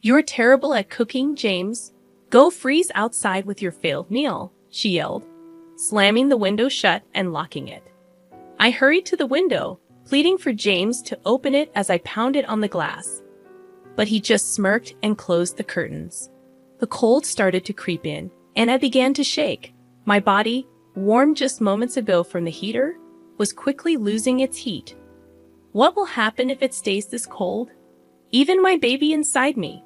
"You're terrible at cooking, James. Go freeze outside with your failed meal," she yelled, slamming the window shut and locking it. I hurried to the window, pleading for James to open it as I pounded on the glass. But he just smirked and closed the curtains. The cold started to creep in, and I began to shake. My body, warm just moments ago from the heater, was quickly losing its heat. What will happen if it stays this cold? Even my baby inside me.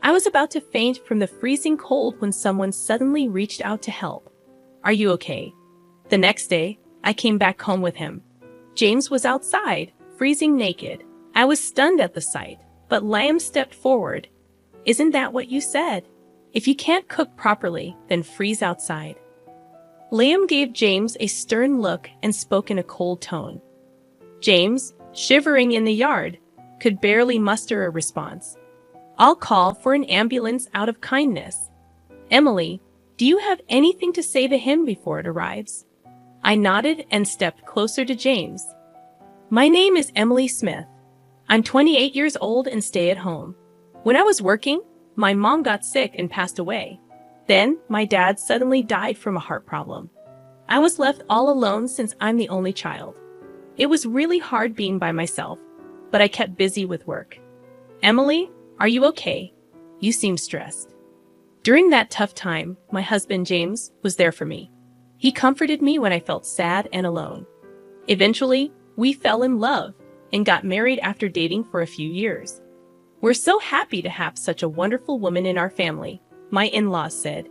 I was about to faint from the freezing cold when someone suddenly reached out to help. "Are you okay?" The next day, I came back home with him. James was outside, freezing naked. I was stunned at the sight, but Liam stepped forward. "Isn't that what you said? If you can't cook properly, then freeze outside." Liam gave James a stern look and spoke in a cold tone. James, shivering in the yard, could barely muster a response. "I'll call for an ambulance out of kindness. Emily, do you have anything to say to him before it arrives?" I nodded and stepped closer to James. "My name is Emily Smith. I'm 28 years old and stay at home. When I was working, my mom got sick and passed away. Then, my dad suddenly died from a heart problem. I was left all alone since I'm the only child. It was really hard being by myself, but I kept busy with work. Emily, are you okay? You seem stressed." During that tough time, my husband James was there for me. He comforted me when I felt sad and alone. Eventually, we fell in love and got married after dating for a few years. "We're so happy to have such a wonderful woman in our family," my in-laws said.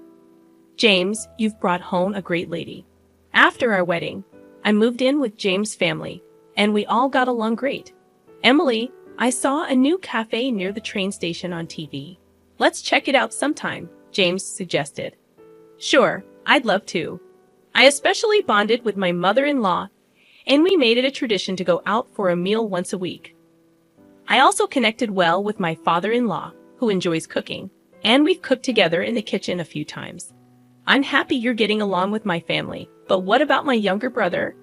"James, you've brought home a great lady." After our wedding, I moved in with James' family, and we all got along great. "Emily, I saw a new cafe near the train station on TV. Let's check it out sometime," James suggested. "Sure, I'd love to." I especially bonded with my mother-in-law, and we made it a tradition to go out for a meal once a week. I also connected well with my father-in-law, who enjoys cooking, and we've cooked together in the kitchen a few times. "I'm happy you're getting along with my family, but what about my younger brother?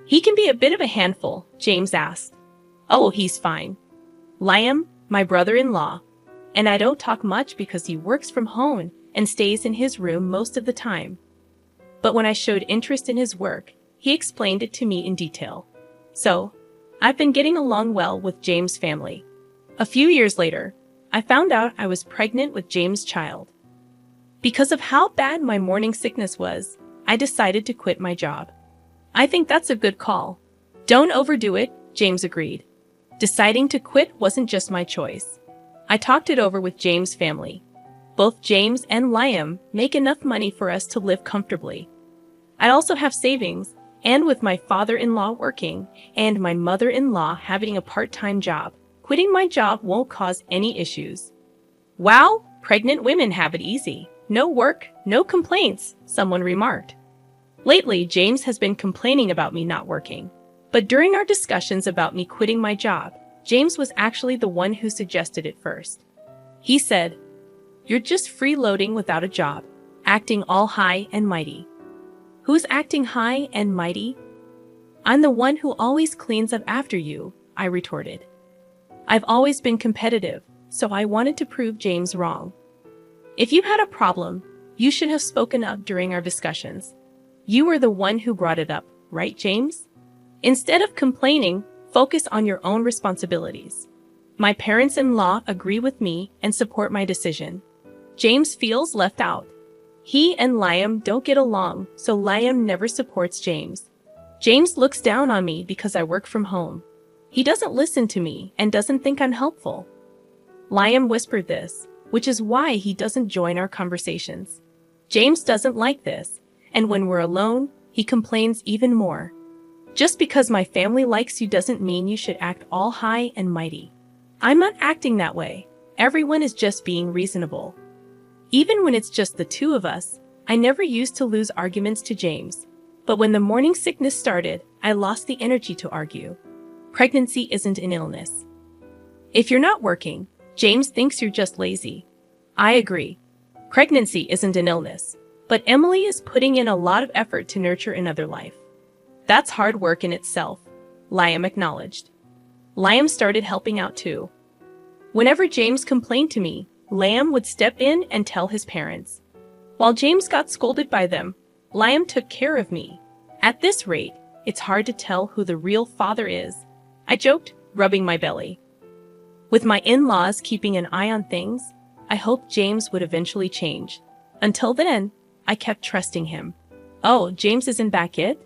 He can be a bit of a handful," James asked. "Oh, he's fine. Liam, my brother-in-law, and I don't talk much because he works from home and stays in his room most of the time. But when I showed interest in his work, he explained it to me in detail. So, I've been getting along well with James' family." A few years later, I found out I was pregnant with James' child. Because of how bad my morning sickness was, I decided to quit my job. "I think that's a good call. Don't overdo it," James agreed. Deciding to quit wasn't just my choice. I talked it over with James' family. Both James and Liam make enough money for us to live comfortably. I also have savings, and with my father-in-law working and my mother-in-law having a part-time job, quitting my job won't cause any issues. "Wow, pregnant women have it easy. No work, no complaints," someone remarked. Lately, James has been complaining about me not working. But during our discussions about me quitting my job, James was actually the one who suggested it first. He said, "You're just freeloading without a job, acting all high and mighty." "Who's acting high and mighty?" "I'm the one who always cleans up after you," I retorted. I've always been competitive, so I wanted to prove James wrong. "If you had a problem, you should have spoken up during our discussions. You were the one who brought it up, right, James? Instead of complaining, focus on your own responsibilities." My parents-in-law agree with me and support my decision. James feels left out. He and Liam don't get along, so Liam never supports James. James looks down on me because I work from home. He doesn't listen to me and doesn't think I'm helpful. Liam whispered this, which is why he doesn't join our conversations. James doesn't like this, and when we're alone, he complains even more. Just because my family likes you doesn't mean you should act all high and mighty. I'm not acting that way. Everyone is just being reasonable. Even when it's just the two of us, I never used to lose arguments to James. But when the morning sickness started, I lost the energy to argue. Pregnancy isn't an illness. If you're not working, James thinks you're just lazy. I agree. Pregnancy isn't an illness, but Emily is putting in a lot of effort to nurture another life. That's hard work in itself, Liam acknowledged. Liam started helping out too. Whenever James complained to me, Liam would step in and tell his parents. While James got scolded by them, Liam took care of me. At this rate, it's hard to tell who the real father is, I joked, rubbing my belly. With my in-laws keeping an eye on things, I hoped James would eventually change. Until then, I kept trusting him. Oh, James isn't back yet?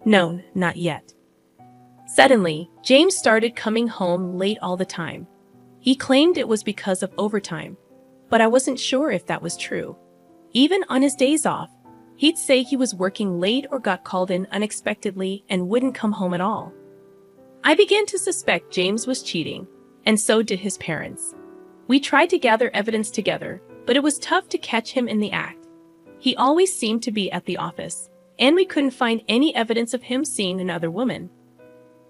No, not yet. Suddenly, James started coming home late all the time. He claimed it was because of overtime, but I wasn't sure if that was true. Even on his days off, he'd say he was working late or got called in unexpectedly and wouldn't come home at all. I began to suspect James was cheating, and so did his parents. We tried to gather evidence together, but it was tough to catch him in the act. He always seemed to be at the office, and we couldn't find any evidence of him seeing another woman.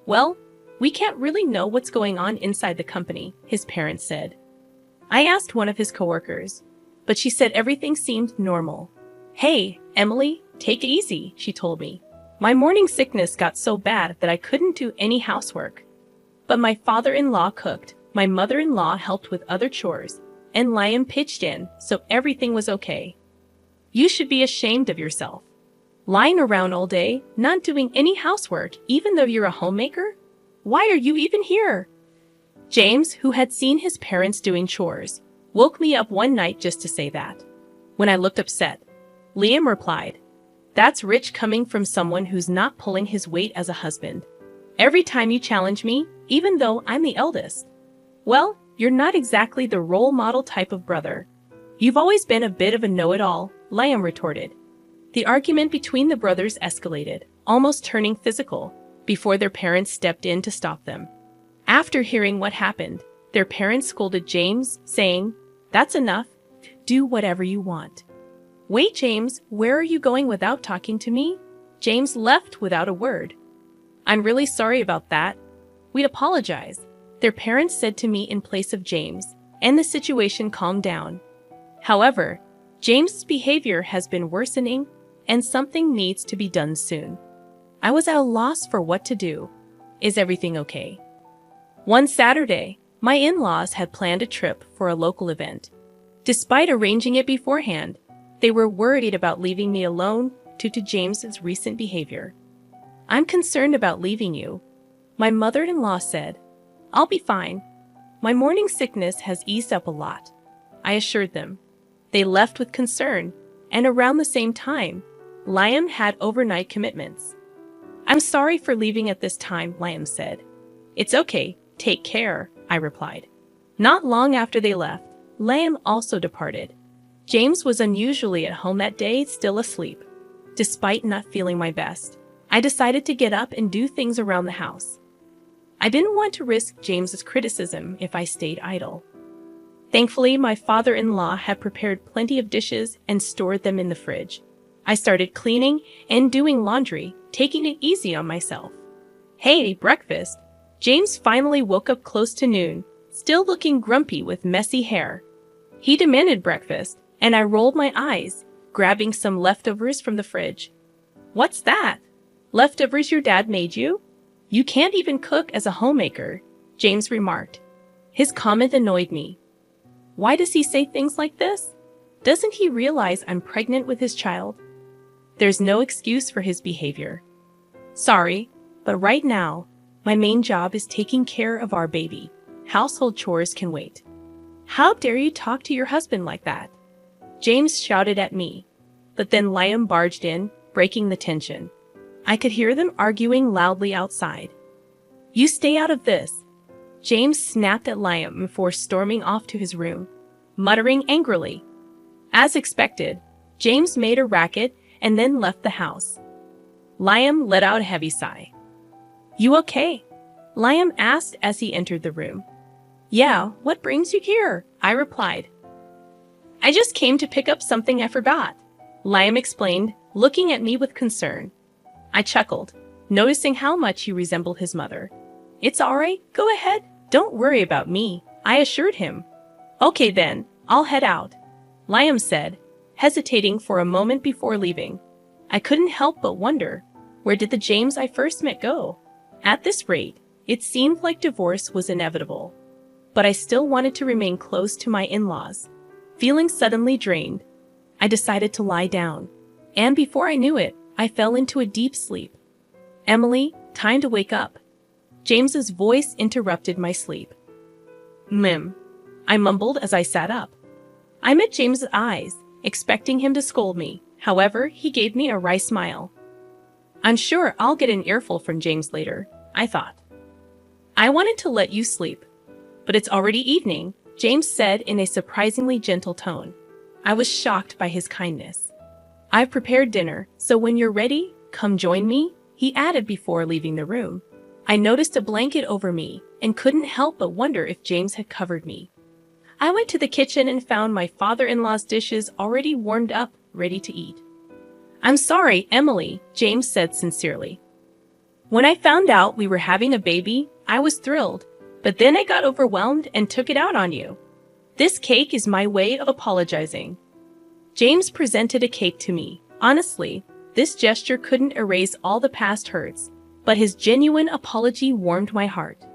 Well, we can't really know what's going on inside the company, his parents said. I asked one of his coworkers, but she said everything seemed normal. Hey, Emily, take it easy, she told me. My morning sickness got so bad that I couldn't do any housework. But my father-in-law cooked, my mother-in-law helped with other chores, and Liam pitched in, so everything was okay. You should be ashamed of yourself. Lying around all day, not doing any housework, even though you're a homemaker? Why are you even here? James, who had seen his parents doing chores, woke me up one night just to say that. When I looked upset, Liam replied, "That's rich coming from someone who's not pulling his weight as a husband. Every time you challenge me, even though I'm the eldest." Well, you're not exactly the role model type of brother. You've always been a bit of a know-it-all, Liam retorted. The argument between the brothers escalated, almost turning physical, before their parents stepped in to stop them. After hearing what happened, their parents scolded James, saying, "That's enough. Do whatever you want." "Wait, James, where are you going without talking to me?" James left without a word. "I'm really sorry about that. We'd apologize," their parents said to me in place of James, and the situation calmed down. However, James's behavior has been worsening, and something needs to be done soon. I was at a loss for what to do. Is everything okay? One Saturday, my in-laws had planned a trip for a local event. Despite arranging it beforehand, they were worried about leaving me alone due to James's recent behavior. "I'm concerned about leaving you," my mother-in-law said. "I'll be fine. My morning sickness has eased up a lot," I assured them. They left with concern, and around the same time, Liam had overnight commitments. "I'm sorry for leaving at this time," Liam said. "It's okay, take care," I replied. Not long after they left, Liam also departed. James was unusually at home that day, still asleep. Despite not feeling my best, I decided to get up and do things around the house. I didn't want to risk James's criticism if I stayed idle. Thankfully, my father-in-law had prepared plenty of dishes and stored them in the fridge. I started cleaning and doing laundry, taking it easy on myself. "Hey, breakfast!" James finally woke up close to noon, still looking grumpy with messy hair. He demanded breakfast, and I rolled my eyes, grabbing some leftovers from the fridge. "What's that? Leftovers your dad made you? You can't even cook as a homemaker," James remarked. His comment annoyed me. Why does he say things like this? Doesn't he realize I'm pregnant with his child? There's no excuse for his behavior. Sorry, but right now, my main job is taking care of our baby. Household chores can wait. "How dare you talk to your husband like that?" James shouted at me, but then Liam barged in, breaking the tension. I could hear them arguing loudly outside. "You stay out of this!" James snapped at Liam before storming off to his room, muttering angrily. As expected, James made a racket and then left the house. Liam let out a heavy sigh. "You okay?" Liam asked as he entered the room. "Yeah, what brings you here?" I replied. "I just came to pick up something I forgot," Liam explained, looking at me with concern. I chuckled, noticing how much he resembled his mother. "It's all right, go ahead. Don't worry about me," I assured him. "Okay then, I'll head out," Liam said, hesitating for a moment before leaving. I couldn't help but wonder, where did the James I first met go? At this rate, it seemed like divorce was inevitable. but I still wanted to remain close to my in-laws. Feeling suddenly drained, I decided to lie down, and before I knew it, I fell into a deep sleep. "Emily, time to wake up." James's voice interrupted my sleep. "Mim," I mumbled as I sat up. I met James's eyes, expecting him to scold me. However, he gave me a wry smile. "I'm sure I'll get an earful from James later," I thought. "I wanted to let you sleep, but it's already evening," James said in a surprisingly gentle tone. I was shocked by his kindness. "I've prepared dinner, so when you're ready, come join me," he added before leaving the room. I noticed a blanket over me and couldn't help but wonder if James had covered me. I went to the kitchen and found my father-in-law's dishes already warmed up, ready to eat. "I'm sorry, Emily," James said sincerely. "When I found out we were having a baby, I was thrilled, but then I got overwhelmed and took it out on you. This cake is my way of apologizing." James presented a cake to me. Honestly, this gesture couldn't erase all the past hurts, but his genuine apology warmed my heart.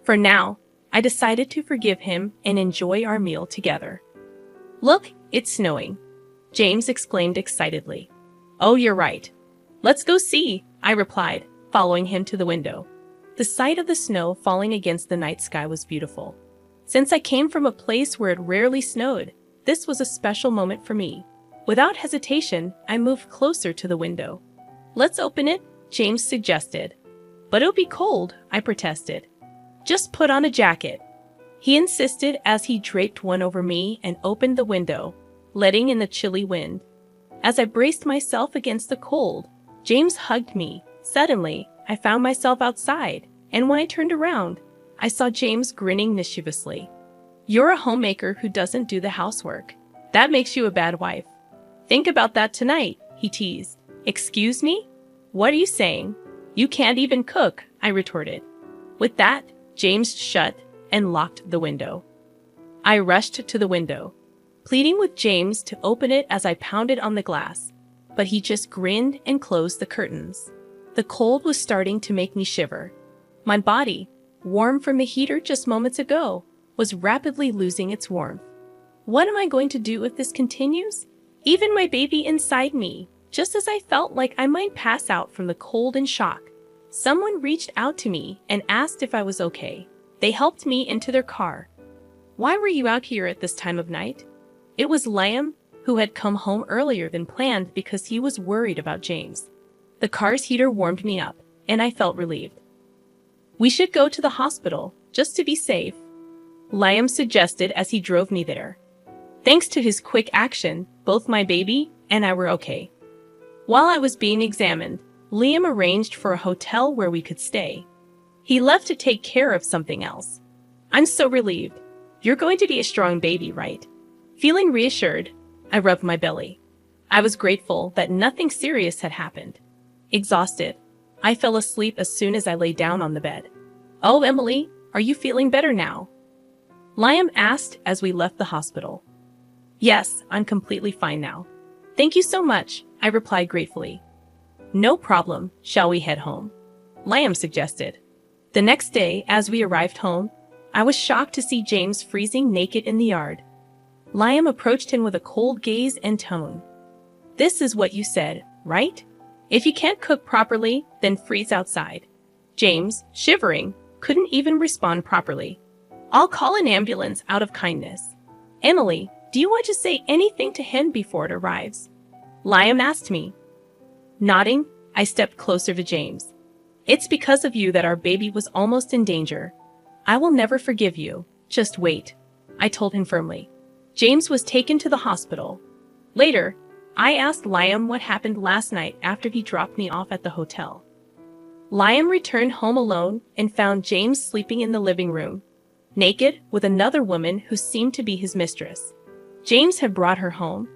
For now, I decided to forgive him and enjoy our meal together. "Look, it's snowing," James exclaimed excitedly. "Oh, you're right. Let's go see," I replied, following him to the window. The sight of the snow falling against the night sky was beautiful. Since I came from a place where it rarely snowed, this was a special moment for me. Without hesitation, I moved closer to the window. "Let's open it," James suggested. "But it'll be cold," I protested. "Just put on a jacket," he insisted as he draped one over me and opened the window, letting in the chilly wind. As I braced myself against the cold, James hugged me. Suddenly, I found myself outside, and when I turned around, I saw James grinning mischievously. "You're a homemaker who doesn't do the housework. That makes you a bad wife. Think about that tonight," he teased. "Excuse me? What are you saying? You can't even cook," I retorted. With that, James shut and locked the window. I rushed to the window, pleading with James to open it as I pounded on the glass, but he just grinned and closed the curtains. The cold was starting to make me shiver. My body, warm from the heater just moments ago, was rapidly losing its warmth. What am I going to do if this continues? Even my baby inside me, just as I felt like I might pass out from the cold and shock, someone reached out to me and asked if I was okay. They helped me into their car. "Why were you out here at this time of night?" It was Liam, who had come home earlier than planned because he was worried about James. The car's heater warmed me up, and I felt relieved. "We should go to the hospital, just to be safe," Liam suggested as he drove me there. Thanks to his quick action, both my baby and I were okay. While I was being examined, Liam arranged for a hotel where we could stay. He left to take care of something else. "I'm so relieved. You're going to be a strong baby, right?" Feeling reassured, I rubbed my belly. I was grateful that nothing serious had happened. Exhausted, I fell asleep as soon as I lay down on the bed. "Oh, Emily, are you feeling better now?" Liam asked as we left the hospital. "Yes, I'm completely fine now. Thank you so much," I replied gratefully. "No problem. Shall we head home?" Liam suggested. The next day, as we arrived home, I was shocked to see James freezing naked in the yard. Liam approached him with a cold gaze and tone. "This is what you said, right? If you can't cook properly, then freeze outside." James, shivering, couldn't even respond properly. "I'll call an ambulance out of kindness." "Emily, do you want to say anything to him before it arrives?" Liam asked me. Nodding, I stepped closer to James. "It's because of you that our baby was almost in danger. I will never forgive you. Just wait," I told him firmly. James was taken to the hospital. Later, I asked Liam what happened last night after he dropped me off at the hotel. Liam returned home alone and found James sleeping in the living room, naked with another woman who seemed to be his mistress. James had brought her home,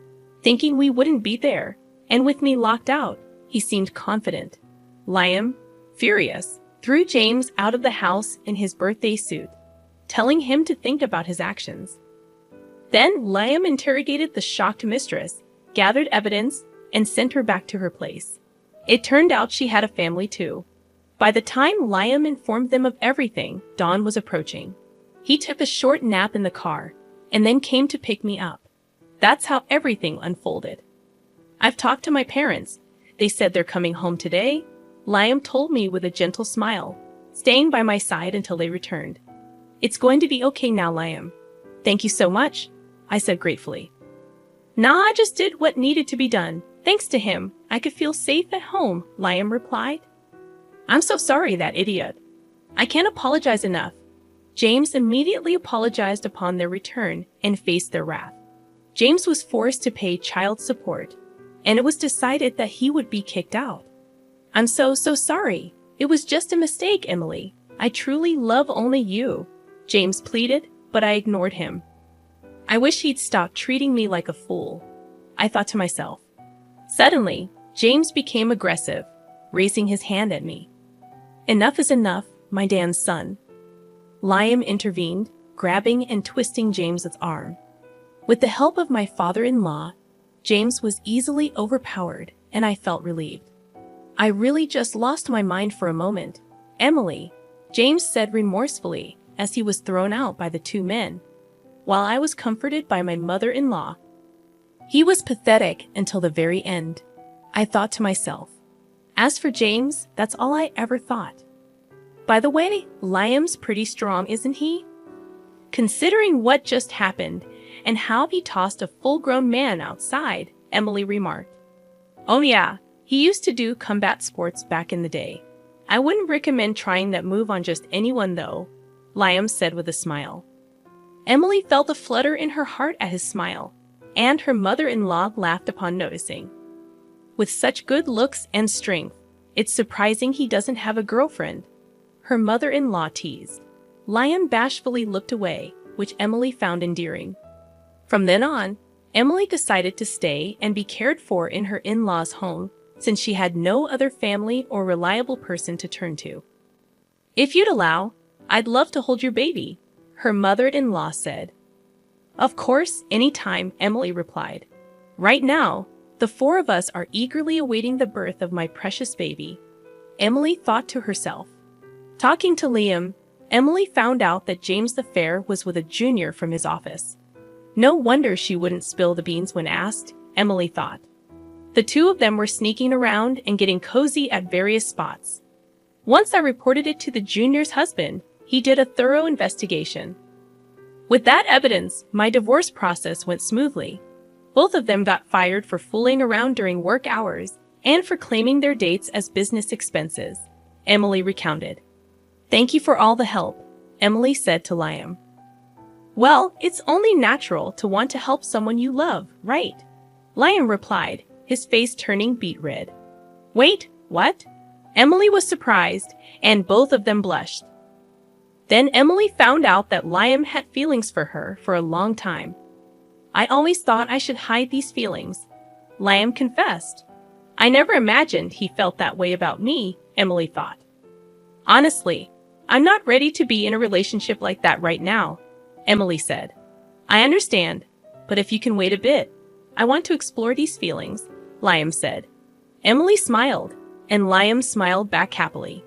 thinking we wouldn't be there, and with me locked out, he seemed confident. Liam, furious, threw James out of the house in his birthday suit, telling him to think about his actions. Then Liam interrogated the shocked mistress, gathered evidence, and sent her back to her place. It turned out she had a family too. By the time Liam informed them of everything, dawn was approaching. He took a short nap in the car and then came to pick me up. That's how everything unfolded. I've talked to my parents. They said they're coming home today, Liam told me with a gentle smile, staying by my side until they returned. It's going to be okay now, Liam. Thank you so much, I said gratefully. Nah, I just did what needed to be done. Thanks to him, I could feel safe at home, Liam replied. I'm so sorry, that idiot. I can't apologize enough. James immediately apologized upon their return and faced their wrath. James was forced to pay child support, and it was decided that he would be kicked out. I'm so sorry. It was just a mistake, Emily. I truly love only you, James pleaded, but I ignored him. I wish he'd stop treating me like a fool, I thought to myself. Suddenly, James became aggressive, raising his hand at me. Enough is enough, my damn son. Liam intervened, grabbing and twisting James's arm. With the help of my father-in-law, James was easily overpowered, and I felt relieved. I really just lost my mind for a moment, Emily, James said remorsefully as he was thrown out by the two men, while I was comforted by my mother-in-law. He was pathetic until the very end, I thought to myself. As for James, that's all I ever thought. By the way, Liam's pretty strong, isn't he? Considering what just happened and how he tossed a full-grown man outside, Emily remarked. Oh yeah, he used to do combat sports back in the day. I wouldn't recommend trying that move on just anyone though, Liam said with a smile. Emily felt a flutter in her heart at his smile, and her mother-in-law laughed upon noticing. With such good looks and strength, it's surprising he doesn't have a girlfriend, her mother-in-law teased. Liam bashfully looked away, which Emily found endearing. From then on, Emily decided to stay and be cared for in her in-laws' home since she had no other family or reliable person to turn to. If you'd allow, I'd love to hold your baby, her mother-in-law said. Of course, anytime, Emily replied. Right now, the four of us are eagerly awaiting the birth of my precious baby, Emily thought to herself. Talking to Liam, Emily found out that James the Fair was with a junior from his office. No wonder she wouldn't spill the beans when asked, Emily thought. The two of them were sneaking around and getting cozy at various spots. Once I reported it to the junior's husband, he did a thorough investigation. With that evidence, my divorce process went smoothly. Both of them got fired for fooling around during work hours and for claiming their dates as business expenses, Emily recounted. Thank you for all the help, Emily said to Liam. Well, it's only natural to want to help someone you love, right? Liam replied, his face turning beet red. Wait, what? Emily was surprised, and both of them blushed. Then Emily found out that Liam had feelings for her for a long time. I always thought I should hide these feelings, Liam confessed. I never imagined he felt that way about me, Emily thought. Honestly, I'm not ready to be in a relationship like that right now, Emily said. I understand, but if you can wait a bit, I want to explore these feelings, Liam said. Emily smiled, and Liam smiled back happily.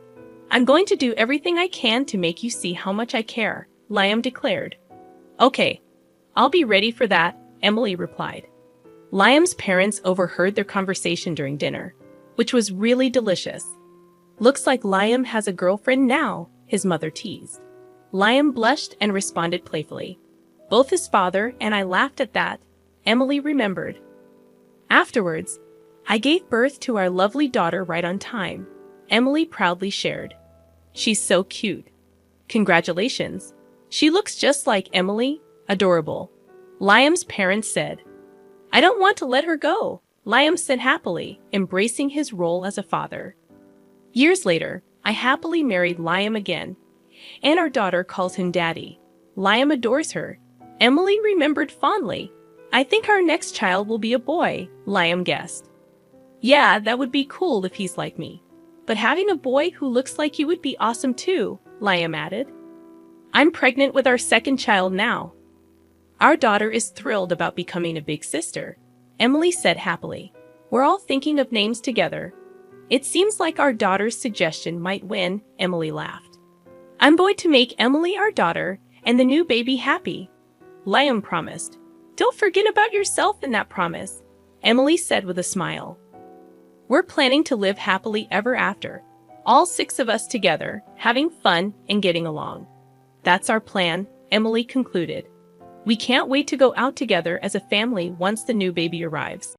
I'm going to do everything I can to make you see how much I care, Liam declared. Okay, I'll be ready for that, Emily replied. Liam's parents overheard their conversation during dinner, which was really delicious. Looks like Liam has a girlfriend now, his mother teased. Liam blushed and responded playfully. Both his father and I laughed at that, Emily remembered. Afterwards, I gave birth to our lovely daughter right on time, Emily proudly shared. She's so cute. Congratulations. She looks just like Emily, adorable, Liam's parents said. I don't want to let her go, Liam said happily, embracing his role as a father. Years later, I happily married Liam again, and our daughter calls him Daddy. Liam adores her, Emily remembered fondly. I think our next child will be a boy, Liam guessed. Yeah, that would be cool if he's like me. But having a boy who looks like you would be awesome too, Liam added. I'm pregnant with our second child now. Our daughter is thrilled about becoming a big sister, Emily said happily. We're all thinking of names together. It seems like our daughter's suggestion might win, Emily laughed. I'm going to make Emily our daughter and the new baby happy. Liam promised. Don't forget about yourself in that promise, Emily said with a smile. We're planning to live happily ever after, all 6 of us together, having fun and getting along. That's our plan, Emily concluded. We can't wait to go out together as a family once the new baby arrives.